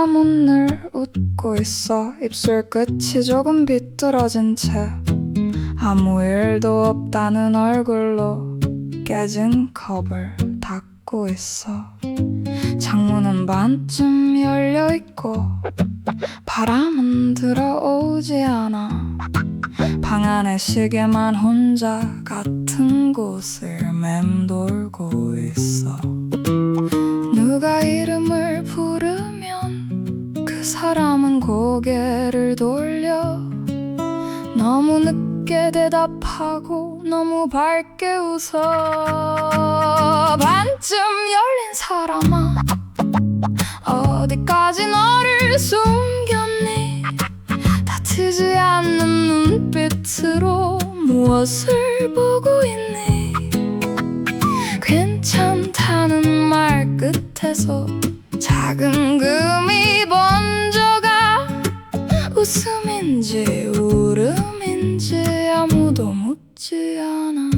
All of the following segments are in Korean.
사람은 늘 웃고 있어. 입술 끝이 조금 비뚤어진 채 아무 일도 없다는 얼굴로 깨진 컵을 닦고 있어. 창문은 반쯤 열려있고 바람은 들어오지 않아. 방 안에 시계만 혼자 같은 곳을 맴돌고 있어. 누가 이름을 부르면 그 사람은 고개를 돌려 너무 늦게 대답하고 너무 밝게 웃어. 반쯤 열린 사람아, 어디까지 너를 숨겼니? 다치지 않는 눈빛으로 무엇을 보고 있니? 괜찮다는 말 끝에서 작은 금이 번져가. 웃음인지 울음인지 아무도 묻지 않아.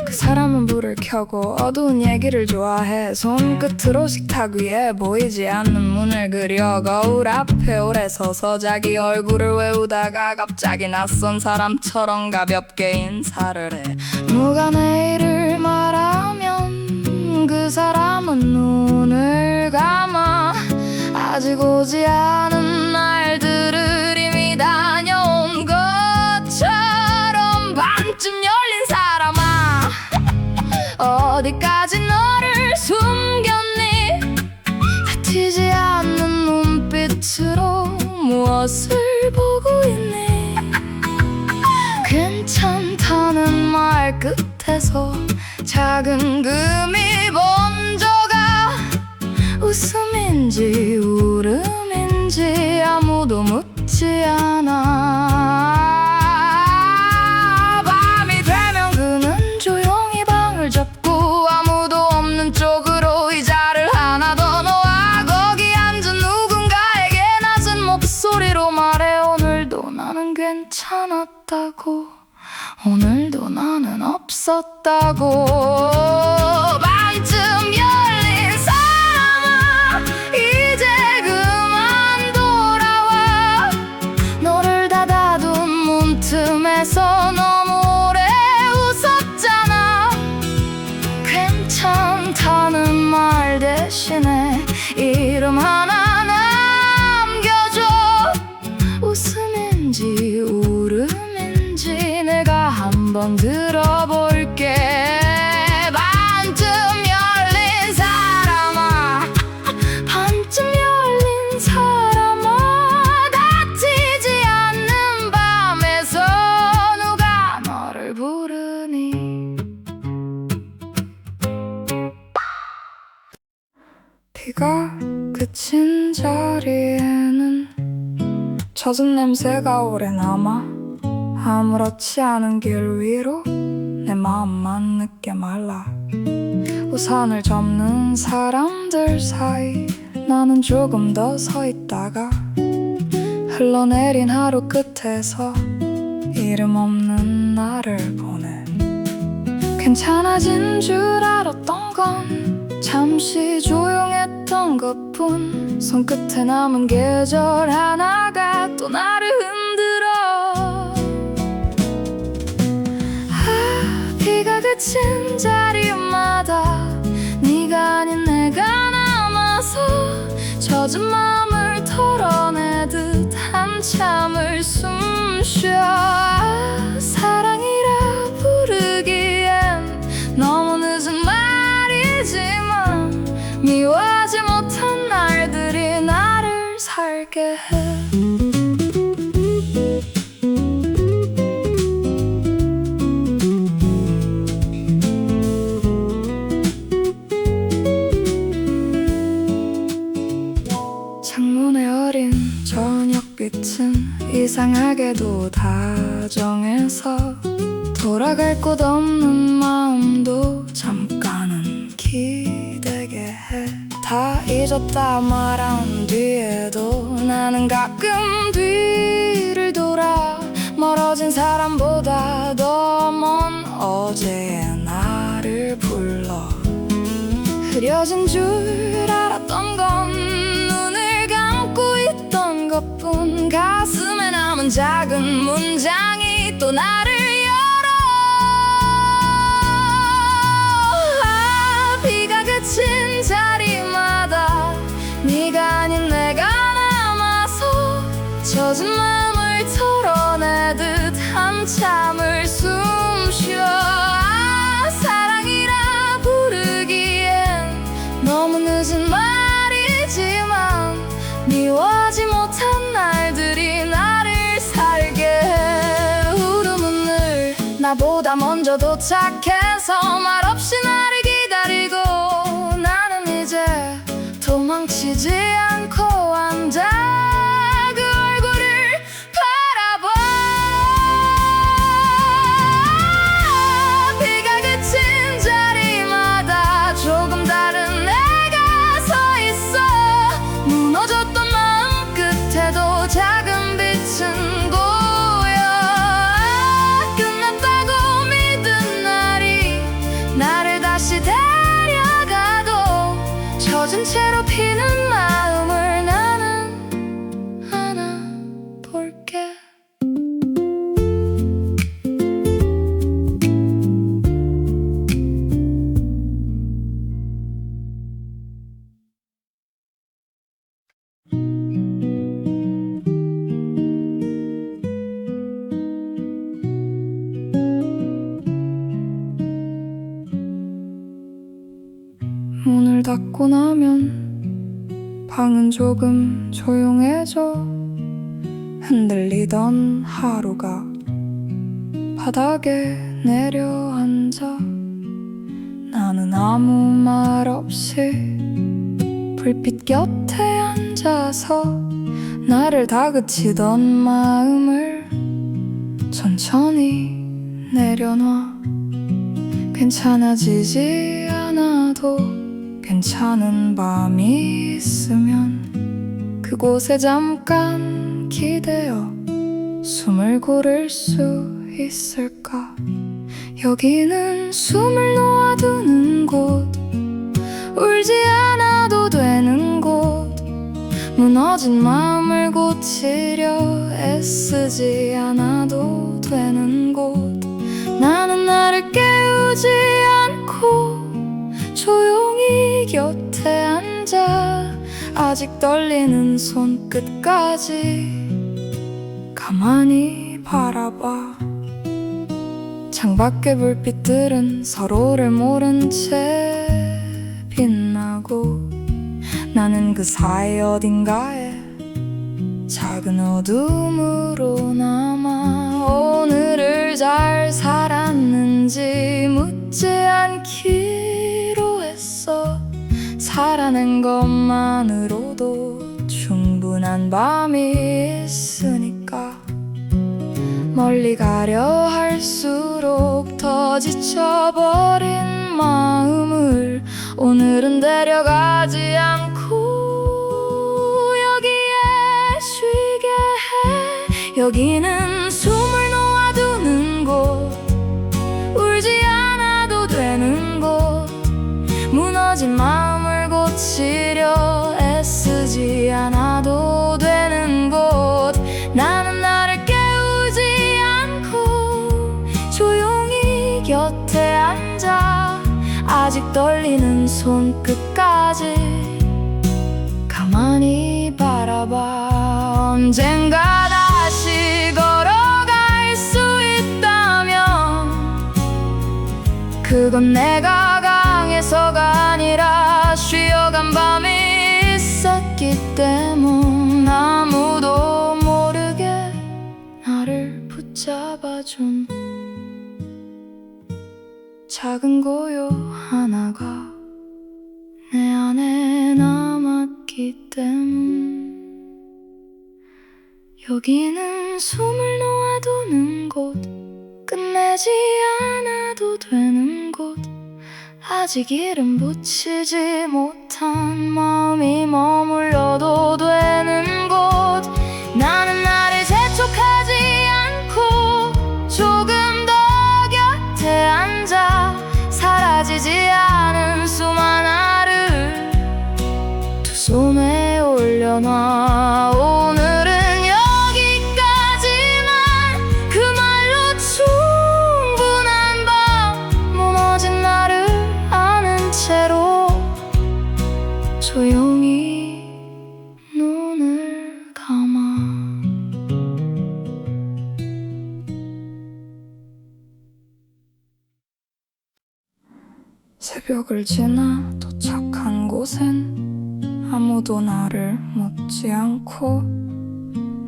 그 사람은 불을 켜고 어두운 얘기를 좋아해. 손끝으로 식탁 위에 보이지 않는 문을 그려 거울 앞에 오래 서서 자기 얼굴을 외우다가 갑자기 낯선 사람처럼 가볍게 인사를 해. 누가 내일을 말하면 그 사람은 눈을 감아. 아직 오지 않은 날들을 이미 다녀온 것처럼. 반쯤 열린 사람아, 어디까지 너를 숨겼니? 다치지 않는 눈빛으로 무엇을 보고 있니? 괜찮다는 말 끝에서 작은 금이 번져가. 웃음인지 울음인지 아무도 묻지 않아. 밤이 되면 그는 조용히 방을 접고 아무도 없는 쪽으로 의자를 하나 더 놓아 거기 앉은 누군가에게 낮은 목소리로 말해. 오늘도 나는 괜찮았다고, 오늘도 나는 없었다고. 반쯤 열린 사람아, 이제 그만 돌아와. 너를 닫아둔 문틈에서 너무 오래 웃었잖아. 괜찮다는 말 대신에 이름 하나 남겨줘. 웃음인지 울음인지 내가 한번 들어볼게. 반쯤 열린 사람아, 반쯤 열린 사람아. 다치지 않는 밤에서 누가 너를 부르니? 비가 그친 자리에는 젖은 냄새가 오래 남아. 아무렇지 않은 길 위로 내 마음만 늦게 말라. 우산을 접는 사람들 사이 나는 조금 더 서 있다가 흘러내린 하루 끝에서 이름 없는 나를 보내. 괜찮아진 줄 알았던 건 잠시 조용했던 것뿐. 손끝에 남은 계절 하나가 또 나를 흔들어. 비가 그친 자리마다 네가 아닌 내가 남아서 젖은 마음을 털어내듯 한참을 숨쉬어. 사랑이라 부르기엔 너무 늦은 말이지만 미워하지 못한 날들이 나를 살게 해. 창문에 어린 저녁빛은 이상하게도 다정해서 돌아갈 곳 없는 마음도 잠깐은 기대게 해. 다 잊었다 말한 뒤에도 나는 가끔 뒤를 돌아 멀어진 사람보다 더 먼 어제의 나를 불러. 흐려진 줄 알았던 건 눈을 감고 있던 것뿐. 가슴에 남은 작은 문장이 또 나를 열어. 비가 그친 자리마다 네가 아닌 내가 남아서 젖은 마음을 털어내듯 한참을 숨쉬어. 사랑이라 부르기엔 너무 늦은 말이지만 미워하지 못한 날들이 나를 살게 해. 울음은 늘 나보다 먼저 도착해서 말없이 나를 기다리고 나는 이제 도망치지 않고 앉아 그 얼굴을 바라봐. 비가 그친 자리마다 조금 다른 내가 서 있어. 무너졌던 마음 끝에도 작은 빛은 보여. 끝났다고 믿은 날이 나를 다시 데려가도 젖은 채로 피는 마음을 나는 안아볼게. 문을 닫고 나면 방은 조금 조용해져. 흔들리던 하루가 바닥에 내려앉아. 나는 아무 말 없이 불빛 곁에 앉아서 나를 다그치던 마음을 천천히 내려놔. 괜찮아지지 않아도 괜찮은 밤이 있으면 그곳에 잠깐 기대어 숨을 고를 수 있을까. 여기는 숨을 놓아두는 곳, 울지 않아도 되는 곳, 무너진 마음을 고치려 애쓰지 않아도 되는 곳. 나는 나를 깨우지 않고 조용히 곁에 앉아 아직 떨리는 손끝까지 가만히 바라봐. 창밖의 불빛들은 서로를 모른 채 빛나고 나는 그 사이 어딘가에 작은 어둠으로 남아. 오늘을 잘 살았는지 묻지 않기로 했어. 살아낸 것만으로도 충분한 밤이 있으니까. 멀리 가려 할수록 더 지쳐버린 마음을 오늘은 데려가지 않고 여기에 쉬게 해. 여기는 숨을 놓아두는 곳, 울지 않아도 되는 곳, 무너진 마음을 고치려 애쓰지 않아도 되는 곳. 나는 나를 깨우지 않고 조용히 곁에 앉아 아직 떨리는 손끝까지 가만히 바라봐. 언젠가 다시 걸어갈 수 있다면 그건 내가 강해서가 아니라 쉬어간 밤이 있었기 때문. 아무도 모르게 나를 붙잡아준 작은 고요 하나가 내 안에 남았기 때문. 여기는 숨을 놓아두는 곳, 끝내지 않아도 되는 곳, 아직 이름 붙이지 못한 마음이 머물러도 되는 곳. 나는 나를 재촉하지 않고 조금 더 곁에 앉아 사라지지 않은 수많은 하루 새벽을 지나 도착한 곳엔 아무도 나를 묻지 않고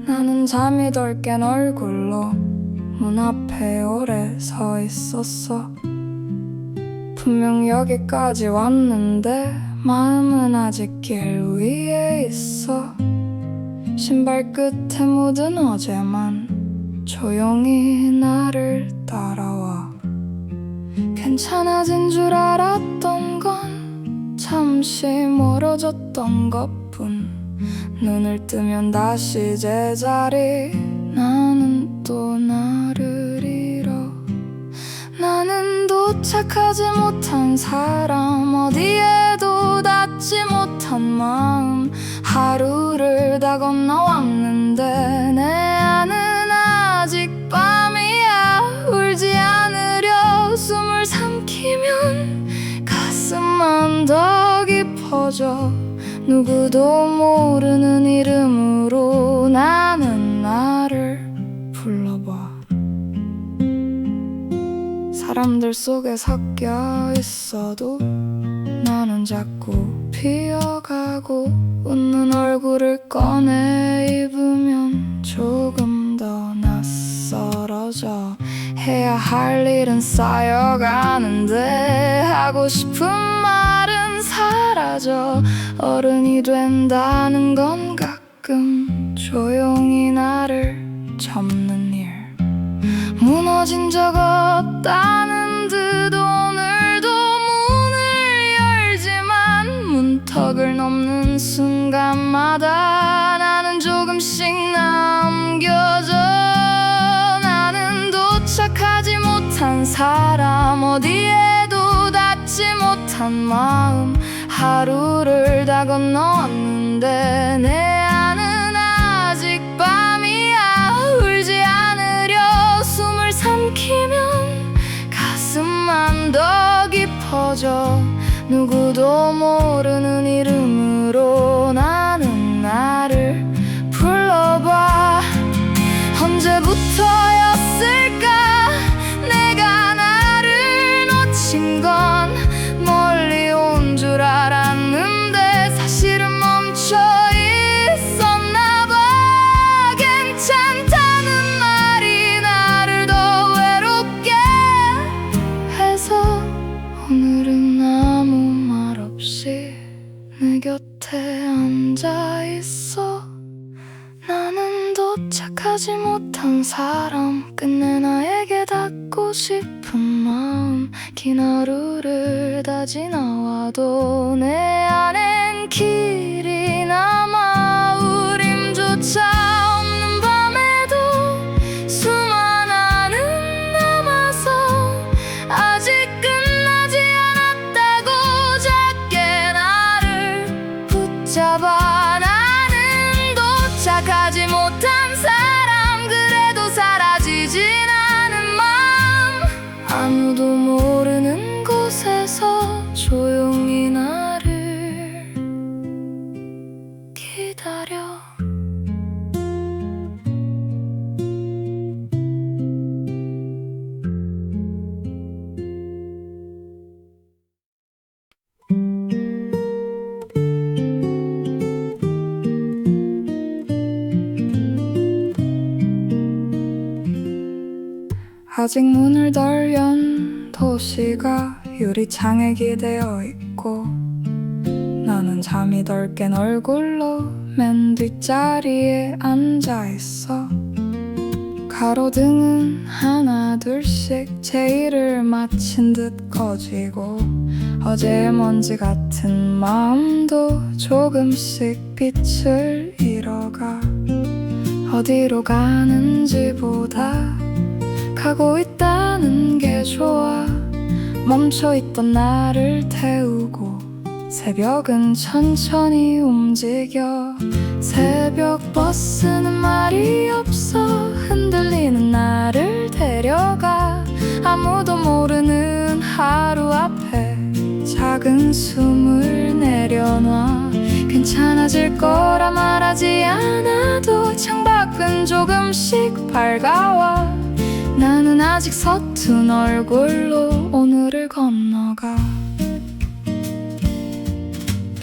나는 잠이 덜 깬 얼굴로 문 앞에 오래 서 있었어. 분명 여기까지 왔는데 마음은 아직 길 위에 있어. 신발 끝에 묻은 어제만 조용히 나를 따라와. 괜찮아진 줄 알았던 건 잠시 멀어졌던 것뿐. 눈을 뜨면 다시 제자리. 나는 또 나를 잃어. 나는 도착하지 못한 사람, 어디에도 닿지 못한 마음. 하루를 다 건너왔는데 내 안은 아직 밤이야. 울지 않으려 숨을 삼키면 가슴만 더 깊어져. 누구도 모르는 이름으로 나는 나를 불러봐. 사람들 속에 섞여 있어도 나는 자꾸 비어가고, 웃는 얼굴을 꺼내 입으면 조금 더 낯설어져. 해야 할 일은 쌓여가는데 하고 싶은 말은 사라져. 어른이 된다는 건 가끔 조용히 나를 접는 일. 무너진 적 없다는 듯 오늘도 문을 열지만 문턱을 넘는 순간마다 나는 조금씩 남겨져. 나는 도착하지 못한 사람, 어디에도 닿지 못한 마음. 하루를 다 건너왔는데 내 안은 아직 밤이야. 울지 않으려 숨을 삼키면 가슴만 더 깊어져. 누구도 모르는 이름으로 나는 나를 불러봐. 언제부터였을까 내가 나를 놓친 건. 멀리 온 줄 알았는데 사실은 멈춰 있었나 봐. 괜찮다는 말이 나를 더 외롭게 해서 오늘은 아무 말 없이 내 곁에 앉아 있어. 나는 도착하지 못한 사람, 끝내 나에게 닿고 싶은 마음. 긴 하루를 다 지나와도 내 안엔 길이 남아. 우림조차 없는 밤에도 수많은 안은 남아서 아직 끝나지 않았다고 작게 나를 붙잡아. 나는 도착하지 못한 사람, 그래도 사라지진 않은 마음. 아무도 모르는 곳에서 조용히 나를 기다려. 아직 문을 덜 연 도시가 유리창에 기대어 있고, 나는 잠이 덜 깬 얼굴로 맨 뒷자리에 앉아 있어. 가로등은 하나 둘씩 제 일을 마친 듯 꺼지고, 어제의 먼지 같은 마음도 조금씩 빛을 잃어가. 어디로 가는지 보다 가고 있다는 게 좋아. 멈춰있던 나를 태우고 새벽은 천천히 움직여. 새벽 버스는 말이 없어 흔들리는 나를 데려가. 아무도 모르는 하루 앞에 작은 숨을 내려놔. 괜찮아질 거라 말하지 않아도 창밖은 조금씩 밝아와. 나는 아직 서툰 얼굴로 오늘을 건너가.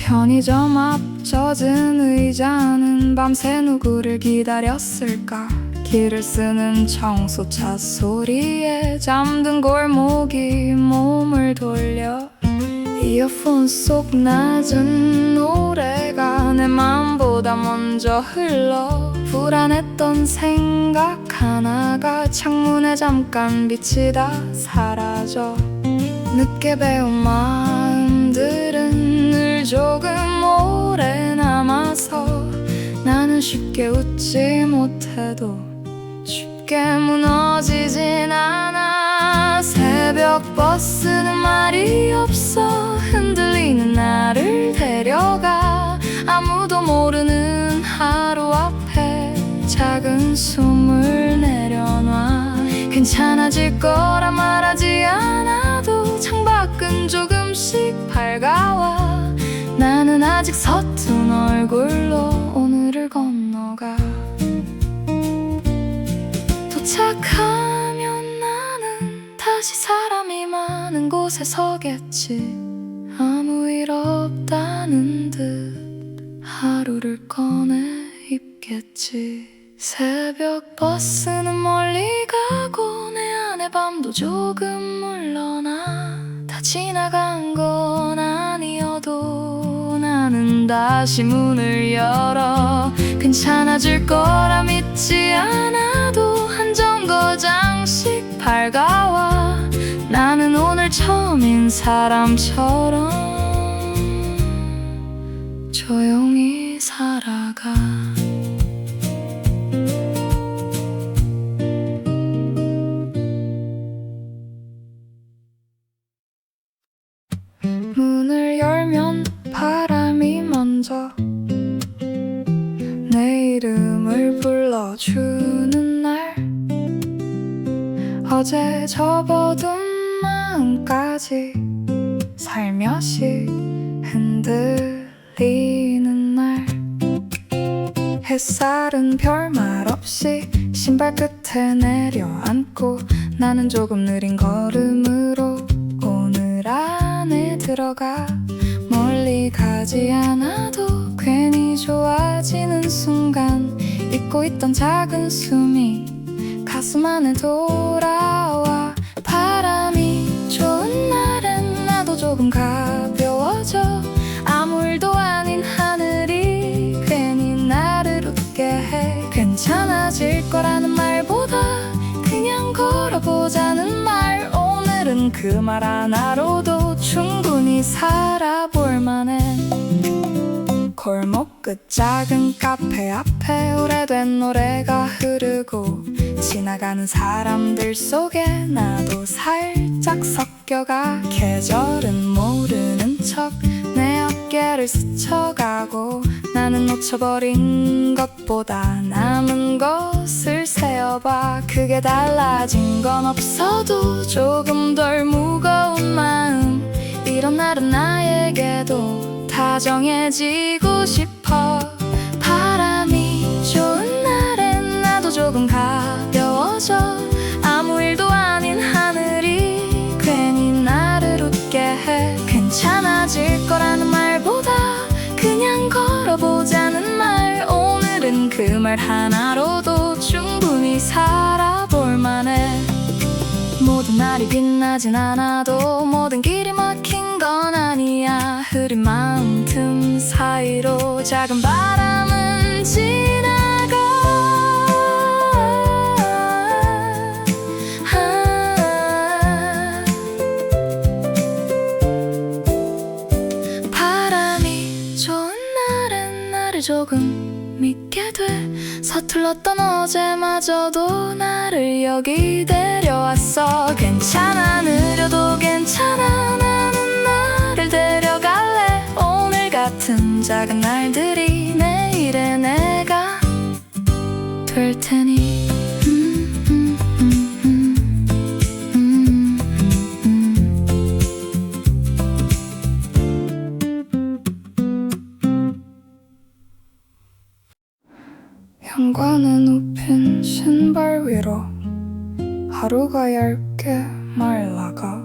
편의점 앞 젖은 의자는 밤새 누구를 기다렸을까. 길을 쓰는 청소차 소리에 잠든 골목이 몸을 돌려 이어폰 속 낮은 노래가 내 맘보다 먼저 흘러 불안했던 생각 하나가 창문에 잠깐 비치다 사라져. 늦게 배운 마음들은 늘 조금 오래 남아서 나는 쉽게 웃지 못해도 쉽게 무너지진 않아. 새벽 버스는 말이 없어 흔들리는 나를 데려가. 아무도 모르는 하루 앞에 작은 숨을 내려놔. 괜찮아질 거라 말하지 않아도 창밖은 조금씩 밝아와. 나는 아직 서툰 얼굴로 오늘을 건너가. 도착하면 나는 다시 사람이 많은 곳에 서겠지. 아무 일 없다는 듯 하루를 꺼내 입겠지. 새벽 버스는 멀리 가고 내 안의 밤도 조금 물러나. 다 지나간 건 아니어도 나는 다시 문을 열어. 괜찮아질 거라 믿지 않아도 한 정거장씩 밝아와. 나는 오늘 처음인 사람처럼 조용히 살아가. 문을 열면 바람이 먼저 내 이름을 불러주는 날. 어제 접어둔 마음까지 살며시 흔들리는 날. 햇살은 별말 없이 신발 끝에 내려앉고 나는 조금 느린 걸음으로 오늘 안에 들어가. 멀리 가지 않아도 괜히 좋아지는 순간 잊고 있던 작은 숨이 가슴 안에 돌아와. 바람이 좋은 날엔 나도 조금 가벼워져. 아무 일도 아닌 하늘이 괜히 나를 웃게 해. 괜찮아질 거라는 말보다 그냥 걸어보자는 말. 오늘은 그 말 하나로도 충분히 살아볼 만해. 골목 끝 작은 카페 앞에 오래된 노래가 흐르고 지나가는 사람들 속에 나도 살짝 섞여가. 계절은 모르는 척 내 어깨를 스쳐가고 나는 놓쳐버린 것보다 남은 것을 세어봐. 크게 달라진 건 없어도 조금 덜 무거운 마음. 이런 날은 나에게도 다정해지고 싶어. 바람이 좋은 날엔 나도 조금 가벼워져. 아무 일도 아닌 하늘이 괜히 나를 웃게 해. 괜찮아질 거라는 말보다 그냥 걸어보자는 말. 오늘은 그 말 하나로도 충분히 살아볼 만해. 모든 날이 빛나진 않아도 모든 길이 막힌 건 아니야. 흐린 마음 틈 사이로 작은 바람은 지나가. 바람이 좋은 날엔 나를 조금 믿게 돼. 서툴렀던 어제마저도 나를 여기 데려왔어. 괜찮아 느려도 괜찮아. 나는 나를 데려갈래. 오늘 같은 작은 날들이 내일의 내가 될 테니. 현관에 눕힌 신발 위로 하루가 얇게 말라가.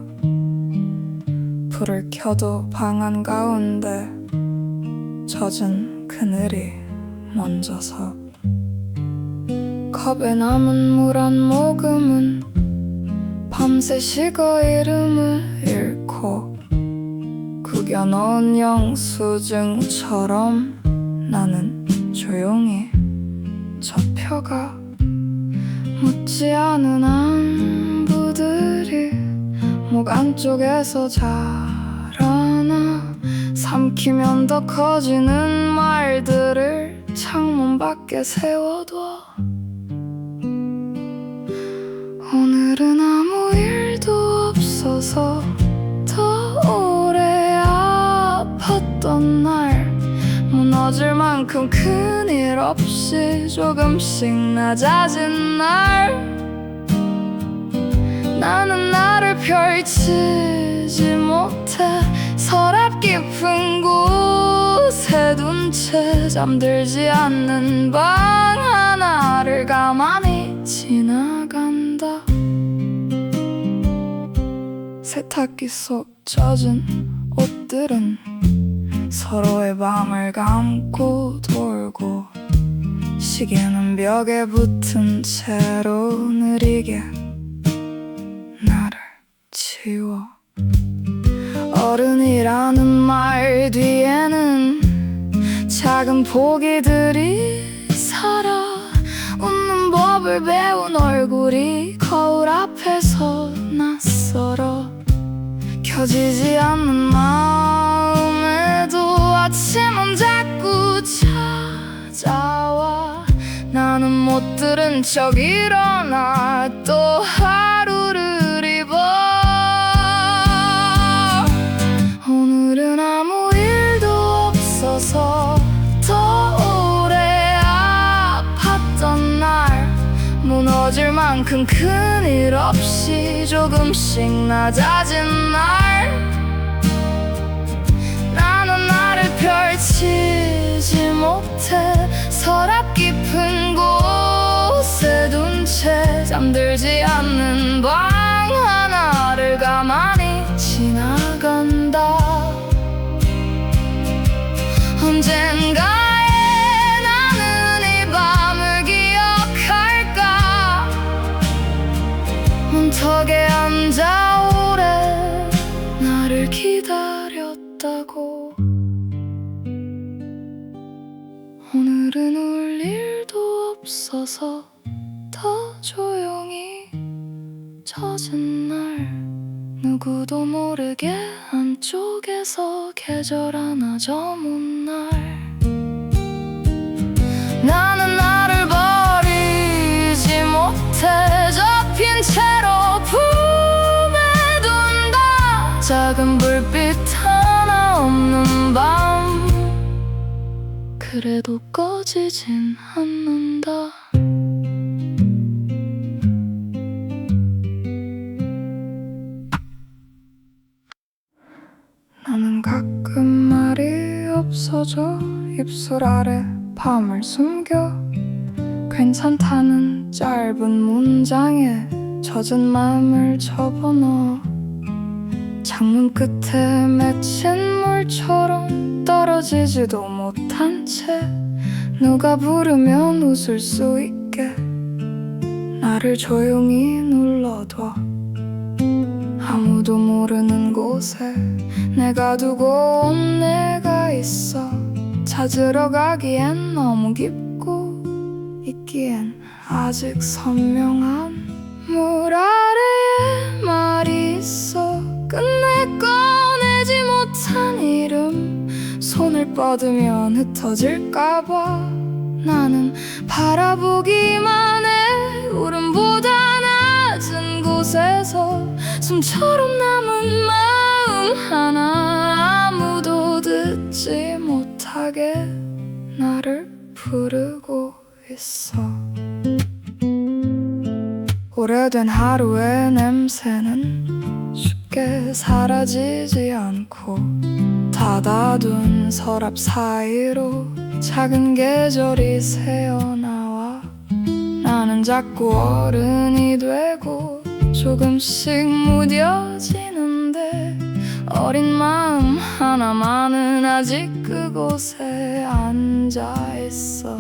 불을 켜도 방 한가운데 젖은 그늘이 먼저서 컵에 남은 물 한 모금은 밤새 식어 이름을 잃고 구겨 넣은 영수증처럼 나는 조용히 접혀가. 묻지 않은 안부들이 목 안쪽에서 자라나 삼키면 더 커지는 말들을 창문 밖에 세워둬. 오늘은 아무 일도 없어서 더 오래 아팠던 날, 무너질 만큼 큰일 없이 조금씩 낮아진 날, 나는 나를 펼치지 못해 서랍 깊은 곳에 둔 채 잠들지 않는 방 하나를 가만히 지나간다. 세탁기 속 젖은 옷들은 서로의 밤을 감고 돌고 시계는 벽에 붙은 채로 느리게 나를 치워. 어른이라는 말 뒤에는 작은 포기들이 살아. 웃는 법을 배운 얼굴이 거울 앞에서 낯설어. 켜지지 않는 마음에도 아침은 자꾸 찾아와. 나는 못 들은 척 일어나 또 하루를 입어. 오늘은 아무 일도 없어서 더 오래 아팠던 날, 무너질 만큼 큰일 없이 조금씩 낮아진 날, 나는 나를 펼치지 못해 서랍 깊은 곳에 둔 채 잠들지 않는 방 하나를 가만히 지나간다. 언젠가에 나는 이 밤을 기억할까. 문턱에 앉아 오래 나를 기다렸다고. 오늘은 울 일도 없어서 더 조용히 젖은 날, 누구도 모르게 안쪽에서 계절 하나 저문 날, 나는 나를 버리지 못해 접힌 채로 품에 둔다. 작은 불빛 하나 없는 밤, 그래도 꺼지진 않는다. 나는 가끔 말이 없어져 입술 아래 밤을 숨겨. 괜찮다는 짧은 문장에 젖은 마음을 접어넣어. 창문 끝에 맺힌 물처럼 떨어지지도 못한 채 누가 부르면 웃을 수 있게 나를 조용히 눌러둬. 아무도 모르는 곳에 내가 두고 온 내가 있어. 찾으러 가기엔 너무 깊고 있기엔 아직 선명한 물 아래에 말이 있어. 끝내 꺼내지 못한 이름, 손을 뻗으면 흩어질까봐 나는 바라보기만 해. 울음보다 낮은 곳에서 숨처럼 남은 마음 하나, 아무도 듣지 못하게 나를 부르고 있어. 오래된 하루의 냄새는 쉽게 사라지지 않고 닫아둔 서랍 사이로 작은 계절이 새어나와. 나는 자꾸 어른이 되고 조금씩 무뎌지는데 어린 마음 하나만은 아직 그곳에 앉아있어.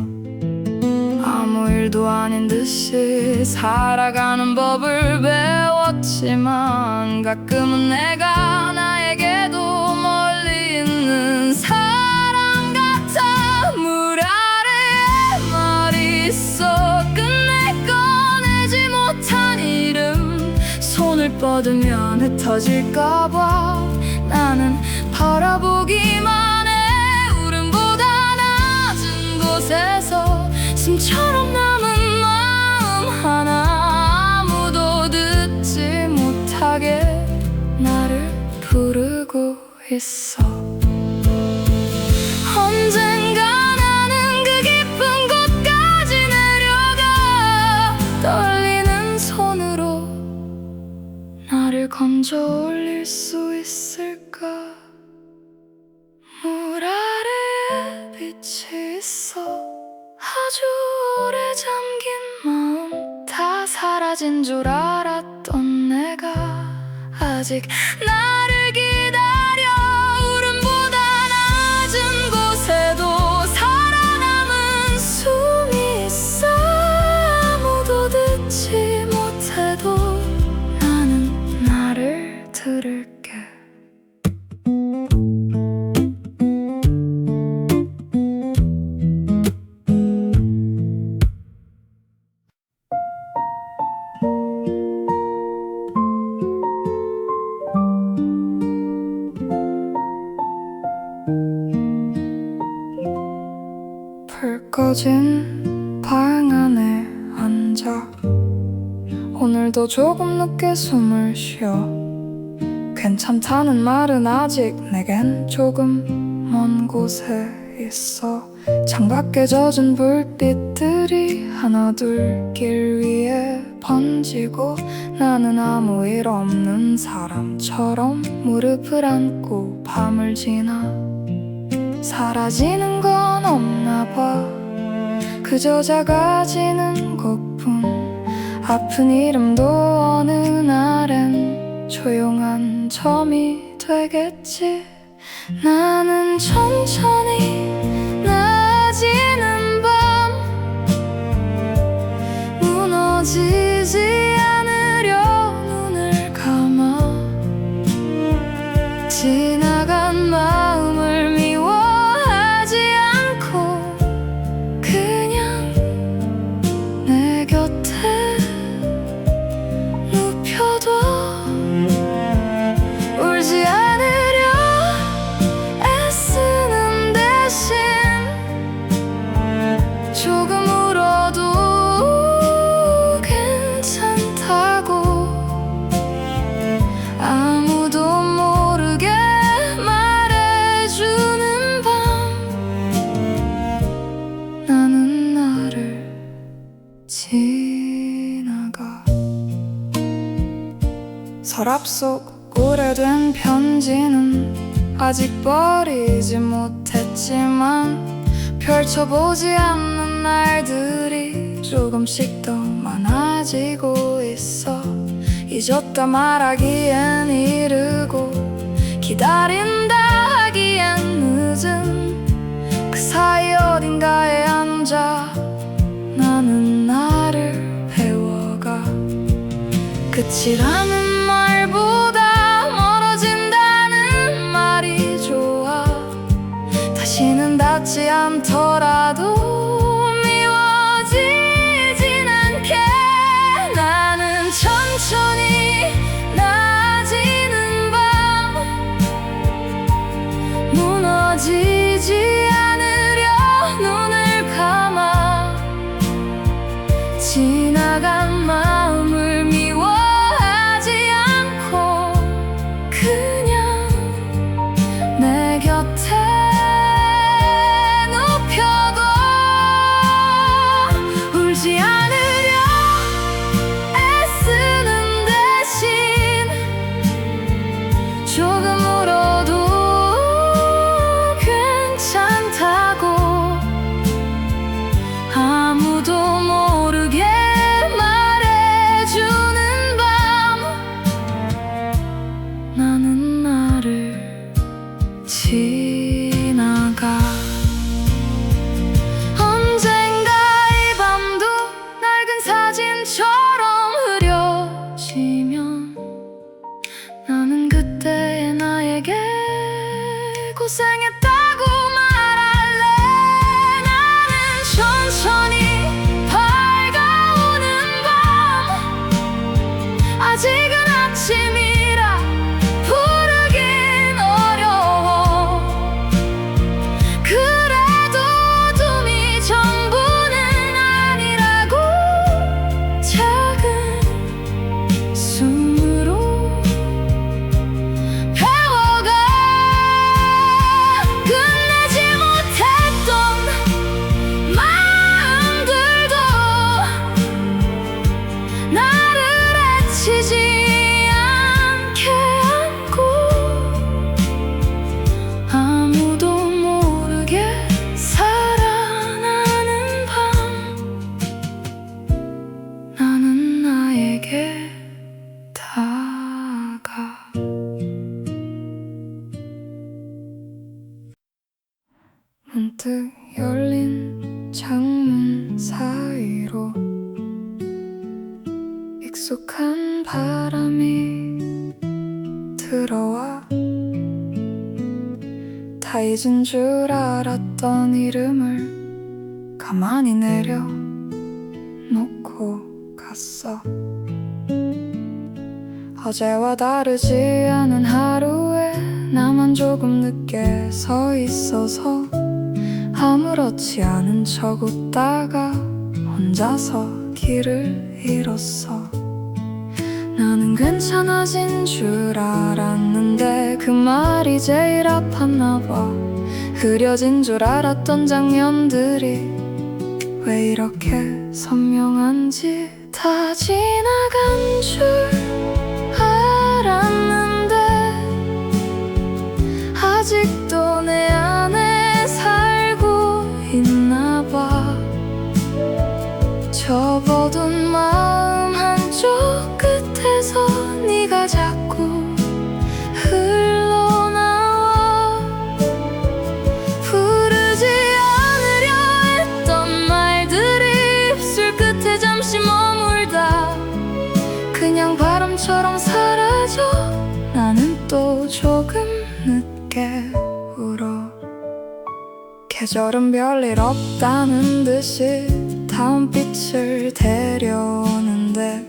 아무 일도 아닌 듯이 살아가는 법을 배웠지만 가끔은 내가 나에게도 멀리 있는 사람 같아. 물 아래에 말이 있어. 끝내 꺼내지 못한 이름. 손을 뻗으면 흩어질까봐 나는 바라보기만 해. 울음보다 낮은 곳에서 숨처럼 남은 마음 하나. 아무도 듣지 못하게 나를 부르고 있어. 언젠가 나는 그 깊은 곳까지 내려가 떨리는 손으로 나를 건져 올릴 수 있을까. 물 아래에 빛이 있어. 아주 오래 잠긴 마음. 다 사라진 줄 알았던 내가 아직 나를 기다려. 울음보다 낮은 곳에도 살아남은 숨이 있어. 아무도 듣지 못해도 나는 나를 들을게. 불 꺼진 방 안에 앉아 오늘도 조금 늦게 숨을 쉬어. 괜찮다는 말은 아직 내겐 조금 먼 곳에 있어. 창밖에 젖은 불빛들이 하나둘 길 위에 번지고 나는 아무 일 없는 사람처럼 무릎을 안고 밤을 지나. 사라지는 건 없나 봐. 그저 작아지는 것뿐. 아픈 이름도 어느 날엔 조용한 점이 되겠지. 나는 천천히 낮이는 밤 무너지지 않으려 눈을 감아. 지나간 마음을 미워하지 않고 그냥 내 곁에 눕혀둬. 울지 않으려 애쓰는 대신 조금 울어도 괜찮다고. 아무도 모르게 말해주는 밤. 나는 나를 지나가. 서랍 속 오래된 편지는 아직 버리지 못했지만 펼쳐보지 않는 날들이 조금씩 더 많아지고 있어. 잊었다 말하기엔 이르고 기다린다 하기엔 늦은 그 사이 어딘가에 앉아 나는 나를 배워가. 끝이라는 말보다 멀어진다는 말이 좋아. 다시는 닿지 않더라도 미워지진 않게. 나는 천천히 낮이는 밤 무너지지 않으려 눈을 감아. 지나간 마음을 미워하지 않고 그냥 내 곁에 눕혀둬. 울지 않으려 애쓰는 아직은 아침이라 부르긴 어려워. 그래도 어둠이 전부는 아니라고 작은 숨으로 배워가. 끝내지 못했던 마음들도 나를 해치지 않게 안고 아무도 모르게 살아나는 밤. 나는 나에게 다가. 문득 열린 창문 사이로 익숙한 바람이 들어와. 다 잊은 줄 알았던 이름을 가만히 내려놓고 갔어. 어제와 다르지 않은 하루에 나만 조금 늦게 서 있어서 아무렇지 않은 척 웃다가 혼자서 길을 잃었어. 나는 괜찮아진 줄 알았는데 그 말이 제일 아팠나 봐. 흐려진 줄 알았던 장면들이 왜 이렇게 선명한지. 다 지나간 줄 알았는데 아직도 내 안에 살고 있나 봐. 접어둔 마음 한쪽 끝에서 네가 자꾸 흘러나와. 부르지 않으려 했던 말들이 입술 끝에 잠시 머물다 그냥 바람처럼 사라져. 나는 또 조금 늦게 울어. 계절은 별일 없다는 듯이 다음 빛을 데려오는데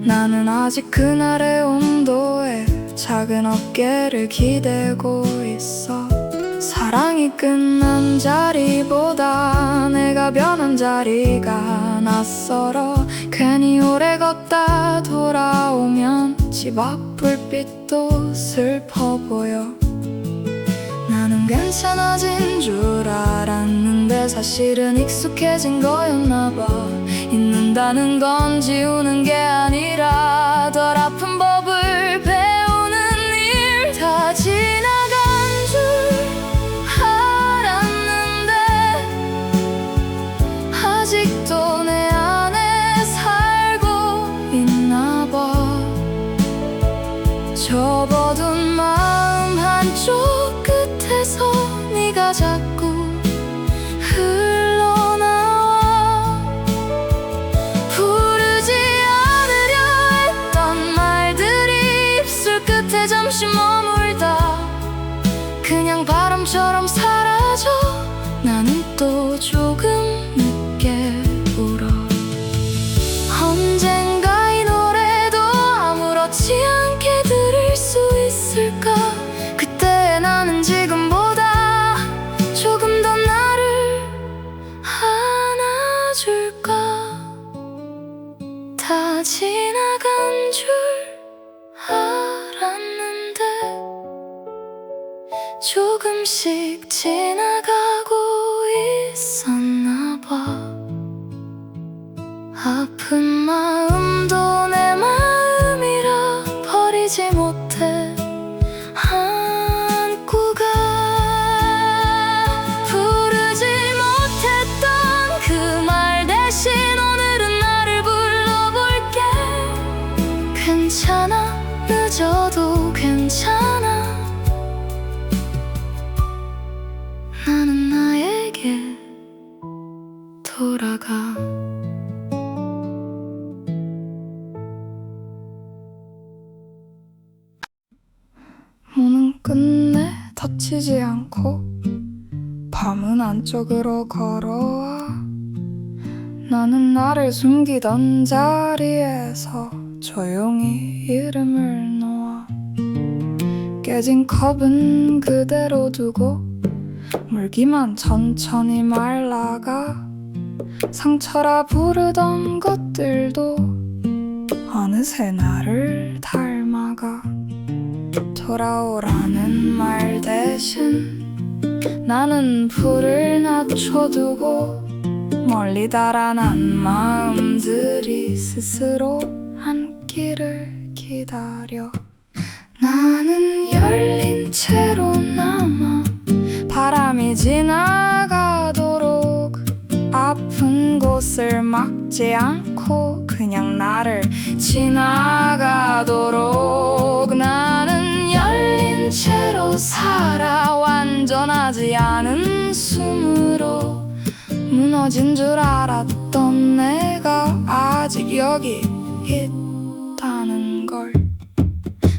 나는 아직 그날의 온도에 작은 어깨를 기대고 있어. 사랑이 끝난 자리보다 내가 변한 자리가 낯설어. 괜히 오래 걷다 돌아오면 집 앞 불빛도 슬퍼 보여. 나는 괜찮아진 줄 알았는데 사실은 익숙해진 거였나 봐. 잊는다는 건 지우는 게 아니라 덜 아픈 법을 배우는 일. 다 지나간 줄 알았는데 아직도 내 안에 살고 있나 봐. 접어둔 마음 한쪽 끝에서 네가 자꾸 흘러나와. 부르지 않으려 했던 말들이 입술 끝에 잠시 머물다 그냥 바람처럼 사라져. 나는 또 조금 늦게 울어. 언젠가 이 노래도 아무렇지 않게 들을 수 있을까. 그때 나는 지금보다 조금 더 나를 안아줄까. 다 지나간 줄 알았는데 조금씩 지나가고 있었나 봐. 아픈 마음도 내 마음이라 버리지 못해 안고 가. 부르지 못했던 그 말 대신 오늘은 나를 불러볼게. 괜찮아, 늦어도 괜찮아. 나는 나에게 돌아가. 문은 끝내 닫히지 않고 밤은 안쪽으로 걸어와. 나는 나를 숨기던 자리에서 조용히 이름을 놓아 깨진 컵은 그대로 두고 물기만 천천히 말라가 상처라 부르던 것들도 어느새 나를 닮아가 돌아오라는 말 대신 나는 불을 낮춰두고 멀리 달아난 마음들이 스스로 앉기를 기다려 나는 열린 채로 남아 바람이 지나가도록 아픈 곳을 막지 않고 그냥 나를 지나가도록 나는 열린 채로 살아 완전하지 않은 숨으로 무너진 줄 알았던 내가 아직 여기 있다는 걸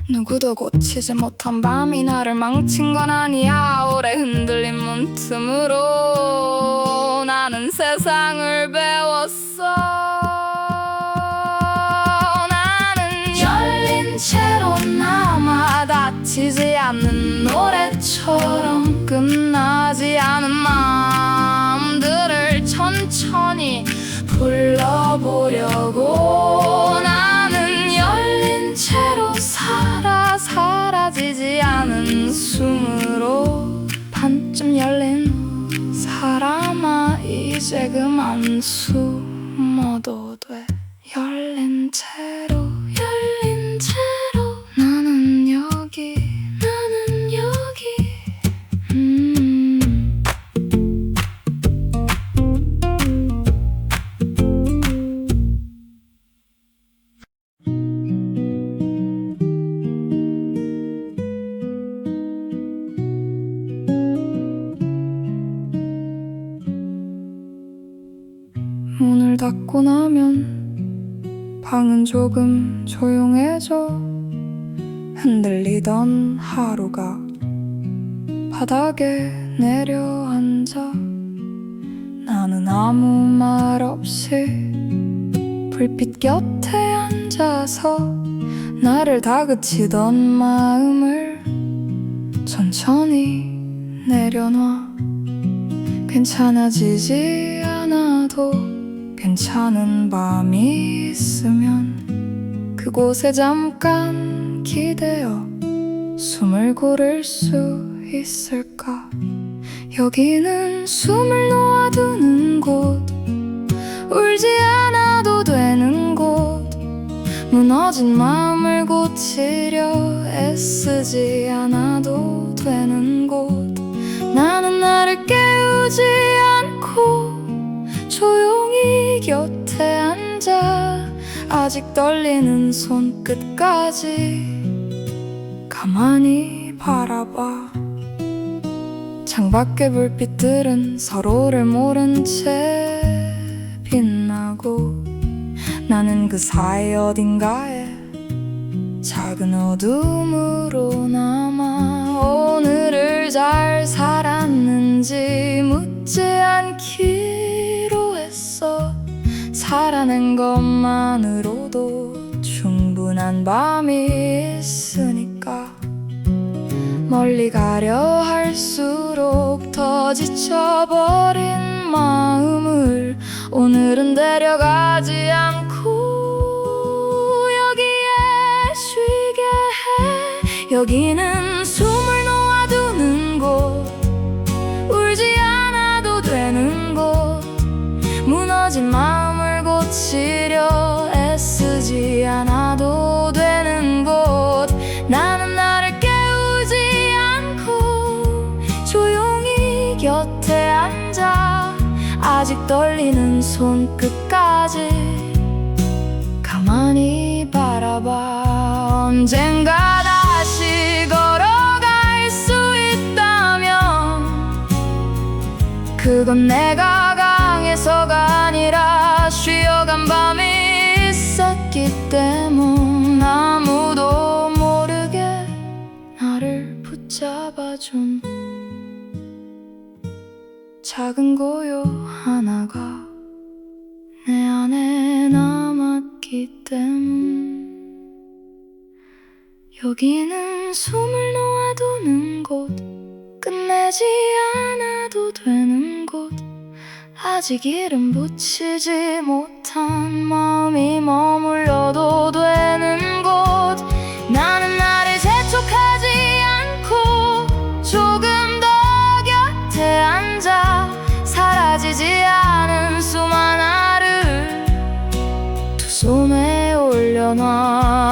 누구도 고치지 못한 밤이 나를 망친 건 아니야 오래 흔들린 문틈으로 나는 세상을 배웠어 나는 열린 채로 남아 다치지 않는 노래처럼 끝나지 않은 마음들을 천천히 불러보려고 나는 열린 채로 살아 사라지지 않은 숨으로 반쯤 열린 사람아 이제 그만 숨어도 돼 열린 채로 나는 여기 문을 닫고 나면 방은 조금 조용해져 흔들리던 하루가 바닥에 내려앉아 나는 아무 말 없이 불빛 곁에 앉아서 나를 다그치던 마음을 천천히 내려놔 괜찮아지지 않아도 괜찮은 밤이 있으면 그곳에 잠깐 기대어 숨을 고를 수 있을까 여기는 숨을 놓아두는 곳 울지 않아도 되는 곳 무너진 마음을 고치려 애쓰지 않아도 되는 곳 나는 나를 깨우지 않고 조용히 곁에 앉아 아직 떨리는 손끝까지 가만히 바라봐 창밖의 불빛들은 서로를 모른 채 빛나고 나는 그 사이 어딘가에 작은 어둠으로 남아 오늘을 잘 살았는지 묻지 않기로 했어 살아낸 것만으로도 충분한 밤이 있으니까 멀리 가려 할수록 더 지쳐버린 마음을 오늘은 데려가지 않고 여기에 쉬게 해 여기는 숨을 놓아두는 곳 울지 않아도 되는 곳 무너진 마음을 고치려 애쓰지 않아도 되는 곳 나는 나를 깨우지 않고 조용히 곁에 앉아 아직 떨리는 손끝까지 가만히 바라봐 언젠가 다시 걸어갈 수 있다면 그건 내가 강해서가 아니라 쉬어간 밤이 있었기 때문 아무도 모르게 나를 붙잡아준 작은 고요 하나가 내 안에 남았기 때문 여기는 숨을 놓아두는 곳, 끝내지 않아도 되는 곳, 아직 이름 붙이지 못한 마음이 머물러도 되는 곳. 나는 나를 재촉하지 않고 조금 더 곁에 앉아 사라지지 않은 수많은 알을 두 손에 올려놔.